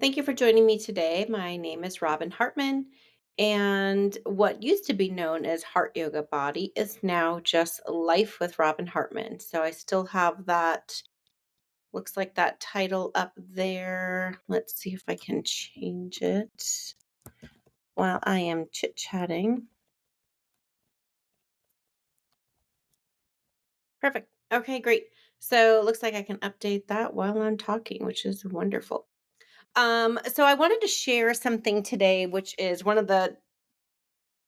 Thank you for joining me today. My name is Robyn Hartman, and what used to be known as Heart Yoga Body is now just Life with Robyn Hartman. So I still have that, looks like that title up there. Let's see if I can change it while I am chit chatting. Perfect. Okay, great. So it looks like I can update that while I'm talking, which is wonderful. So I wanted to share something today, which is one of the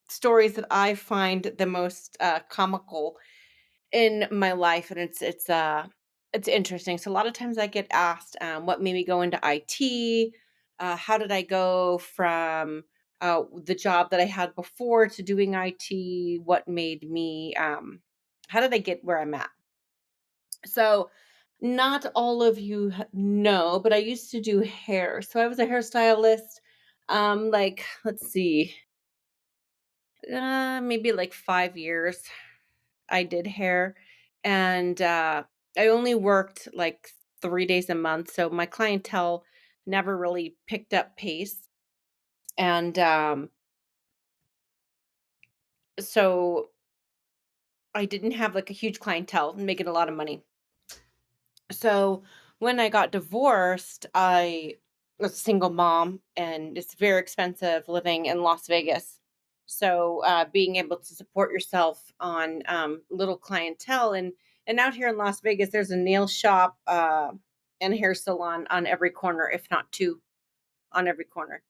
stories that I find the most comical in my life, and it's interesting. So a lot of times I get asked, what made me go into IT? How did I go from the job that I had before to doing IT? What made me? How did I get where I'm at? So not all of you know, but I used to do hair. So I was a hairstylist. Like let's see, maybe like 5 years I did hair, and I only worked like 3 days a month, so my clientele never really picked up pace, and so I didn't have like a huge clientele making a lot of money. So when I got divorced, I was a single mom, and it's very expensive living in Las Vegas. So being able to support yourself on little clientele, and out here in Las Vegas, there's a nail shop and hair salon on every corner, if not two on every corner.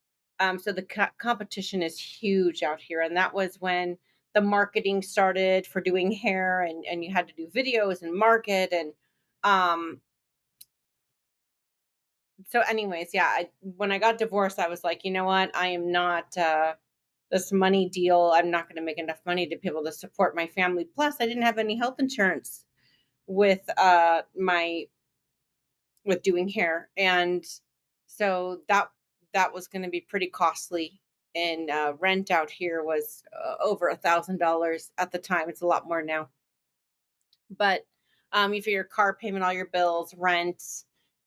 So the competition is huge out here, and that was when the marketing started for doing hair, and you had to do videos and market and um so anyways, yeah, when I got divorced, I was like, you know what? I am not this money deal. I'm not going to make enough money to be able to support my family. Plus, I didn't have any health insurance with my with doing hair, and so that was going to be pretty costly. And rent out here was over $1,000 at the time. It's a lot more now, but you figure car payment, all your bills, rent,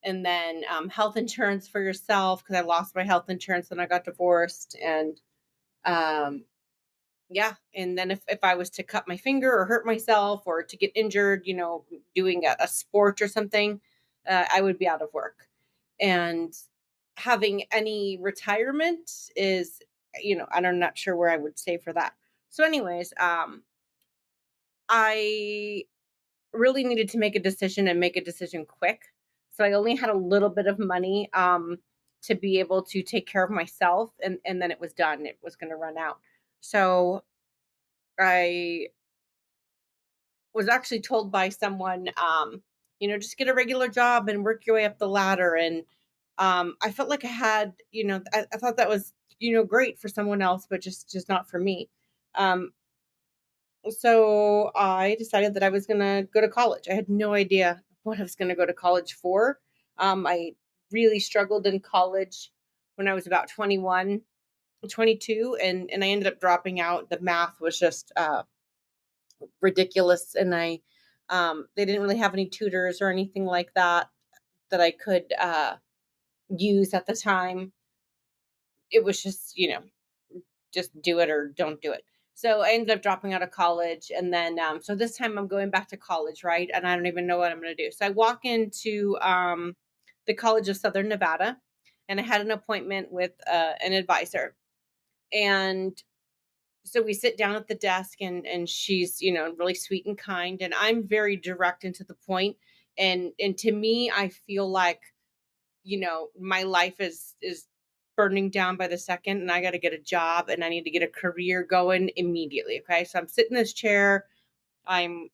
and then health insurance for yourself because I lost my health insurance when I got divorced, and um, yeah, and then if I was to cut my finger or hurt myself or to get injured, doing a sport or something, I would be out of work, and having any retirement is, I'm not sure where I would stay for that. So, anyways, I really needed to make a decision and make a decision quick. So I only had a little bit of money to be able to take care of myself, and then it was done. It was going to run out. So I was actually told by someone, just get a regular job and work your way up the ladder. And I felt like I had, I thought that was, great for someone else, but just not for me. Um, so I decided that I was going to go to college. I had no idea what I was going to go to college for. I really struggled in college when I was about 21, 22, and I ended up dropping out. The math was just ridiculous. And they didn't really have any tutors or anything like that I could use at the time. It was just, just do it or don't do it. So I ended up dropping out of college. And then, so this time I'm going back to college, right? And I don't even know what I'm going to do. So I walk into the College of Southern Nevada, and I had an appointment with an advisor. And so we sit down at the desk, and she's, really sweet and kind. And I'm very direct and to the point. And to me, I feel like, my life is burning down by the second, and I got to get a job, and I need to get a career going immediately. Okay. So I'm sitting in this chair. I'm,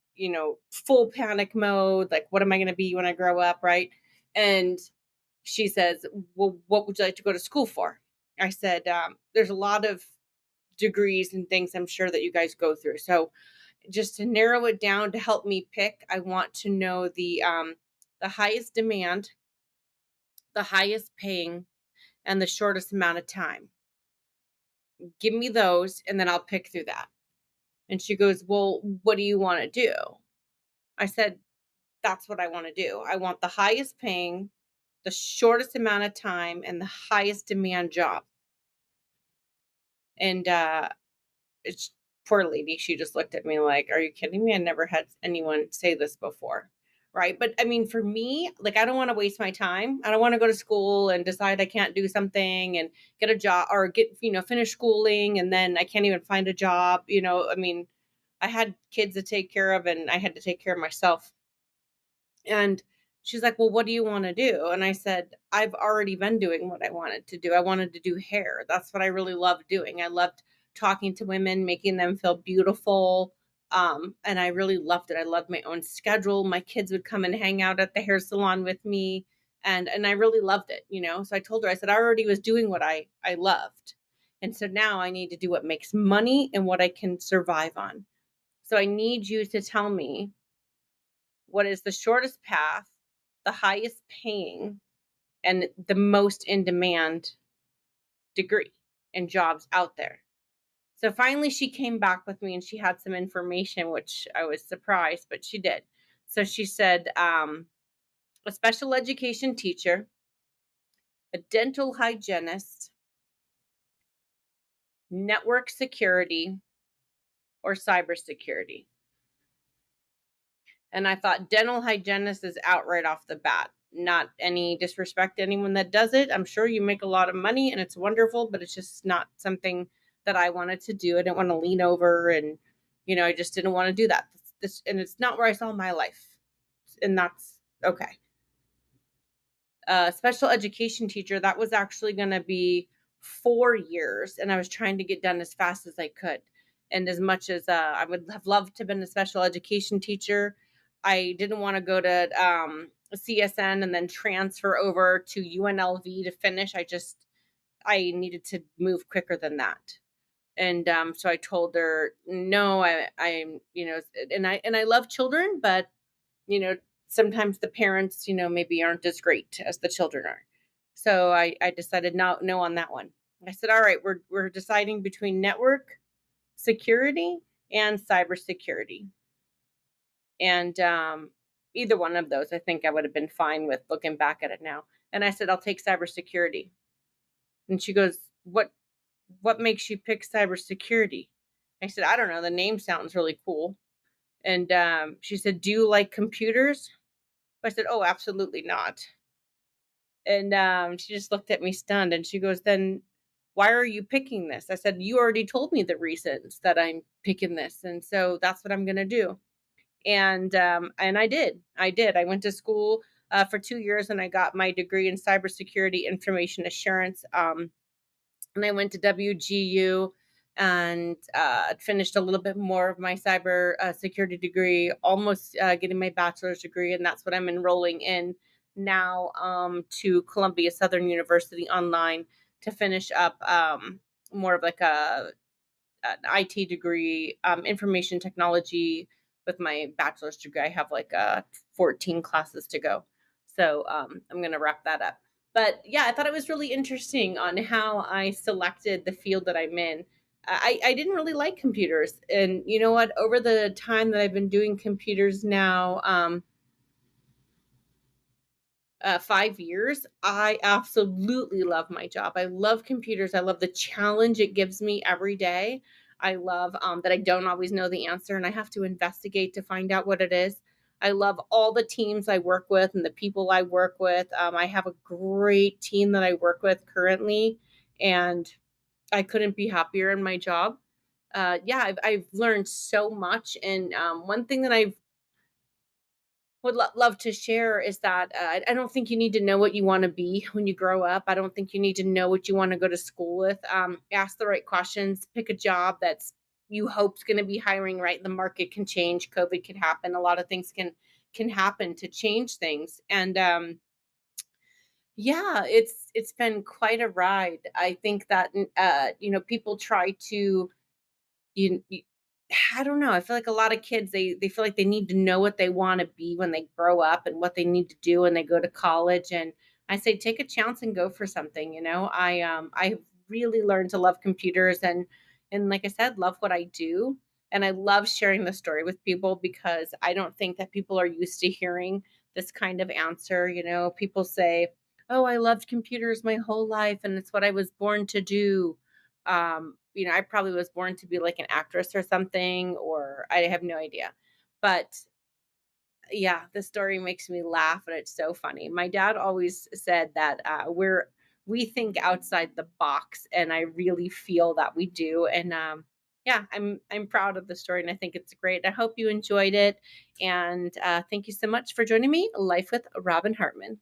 full panic mode. Like, what am I going to be when I grow up? Right. And she says, well, what would you like to go to school for? I said, there's a lot of degrees and things I'm sure that you guys go through. So just to narrow it down to help me pick, I want to know the highest demand, the highest paying, and the shortest amount of time. Give me those, and then I'll pick through that. And she goes, well, what do you want to do? I said, that's what I want to do. I want the highest paying, the shortest amount of time and the highest demand job. And it's poor lady, she just looked at me like, "Are you kidding me? I never had anyone say this before." Right? But I mean, for me, like I don't want to waste my time. I don't want to go to school and decide I can't do something and get a job or get, finish schooling and then I can't even find a job, I mean, I had kids to take care of and I had to take care of myself. And she's like, "Well, what do you want to do?" And I said, "I've already been doing what I wanted to do. I wanted to do hair. That's what I really loved doing. I loved talking to women, making them feel beautiful. And I really loved it. I loved my own schedule. My kids would come and hang out at the hair salon with me. And I really loved it. So I told her, I said, I already was doing what I loved. And so now I need to do what makes money and what I can survive on. So I need you to tell me what is the shortest path, the highest paying, and the most in demand degree and jobs out there. So finally, she came back with me and she had some information, which I was surprised, but she did. So she said, a special education teacher, a dental hygienist, network security, or cybersecurity. And I thought dental hygienist is out right off the bat. Not any disrespect to anyone that does it. I'm sure you make a lot of money and it's wonderful, but it's just not something that I wanted to do. I didn't want to lean over and, I just didn't want to do that. And it's not where I saw my life. And that's okay. Special education teacher, that was actually going to be 4 years. And I was trying to get done as fast as I could. And as much as I would have loved to have been a special education teacher, I didn't want to go to CSN and then transfer over to UNLV to finish. I needed to move quicker than that. And so I told her, no, I'm, and I love children, but, you know, sometimes the parents, maybe aren't as great as the children are. So I decided no on that one. I said, all right, we're deciding between network security and cybersecurity. And either one of those, I think I would have been fine with looking back at it now. And I said, I'll take cybersecurity. And she goes, what makes you pick cybersecurity? I said, I don't know. The name sounds really cool. And she said, do you like computers? I said, oh, absolutely not. And she just looked at me stunned and she goes, then why are you picking this? I said, you already told me the reasons that I'm picking this. And so that's what I'm going to do. And I did. I went to school for 2 years and I got my degree in cybersecurity information assurance. And I went to WGU and finished a little bit more of my cyber security degree, almost getting my bachelor's degree. And that's what I'm enrolling in now to Columbia Southern University online to finish up more of like an IT degree, information technology with my bachelor's degree. I have like 14 classes to go. So I'm going to wrap that up. But yeah, I thought it was really interesting on how I selected the field that I'm in. I didn't really like computers. And you know what? Over the time that I've been doing computers now, 5 years, I absolutely love my job. I love computers. I love the challenge it gives me every day. I love that I don't always know the answer and I have to investigate to find out what it is. I love all the teams I work with and the people I work with. I have a great team that I work with currently, and I couldn't be happier in my job. Yeah, I've learned so much. And one thing that I've would love to share is that I don't think you need to know what you want to be when you grow up. I don't think you need to know what you want to go to school with. Ask the right questions. Pick a job that's you hope's going to be hiring right. The market can change. COVID can happen. A lot of things can happen to change things. And yeah, it's been quite a ride. I think that people try to you I don't know. I feel like a lot of kids they feel like they need to know what they want to be when they grow up and what they need to do when they go to college. And I say take a chance and go for something. I really learned to love computers and like I said, love what I do. And I love sharing the story with people because I don't think that people are used to hearing this kind of answer. People say, "Oh, I loved computers my whole life and it's what I was born to do." I probably was born to be like an actress or something, or I have no idea. But yeah, the story makes me laugh and it's so funny. My dad always said that we think outside the box, and I really feel that we do. And yeah, I'm proud of the story, and I think it's great. I hope you enjoyed it, and thank you so much for joining me. Life with Robyn Hartman.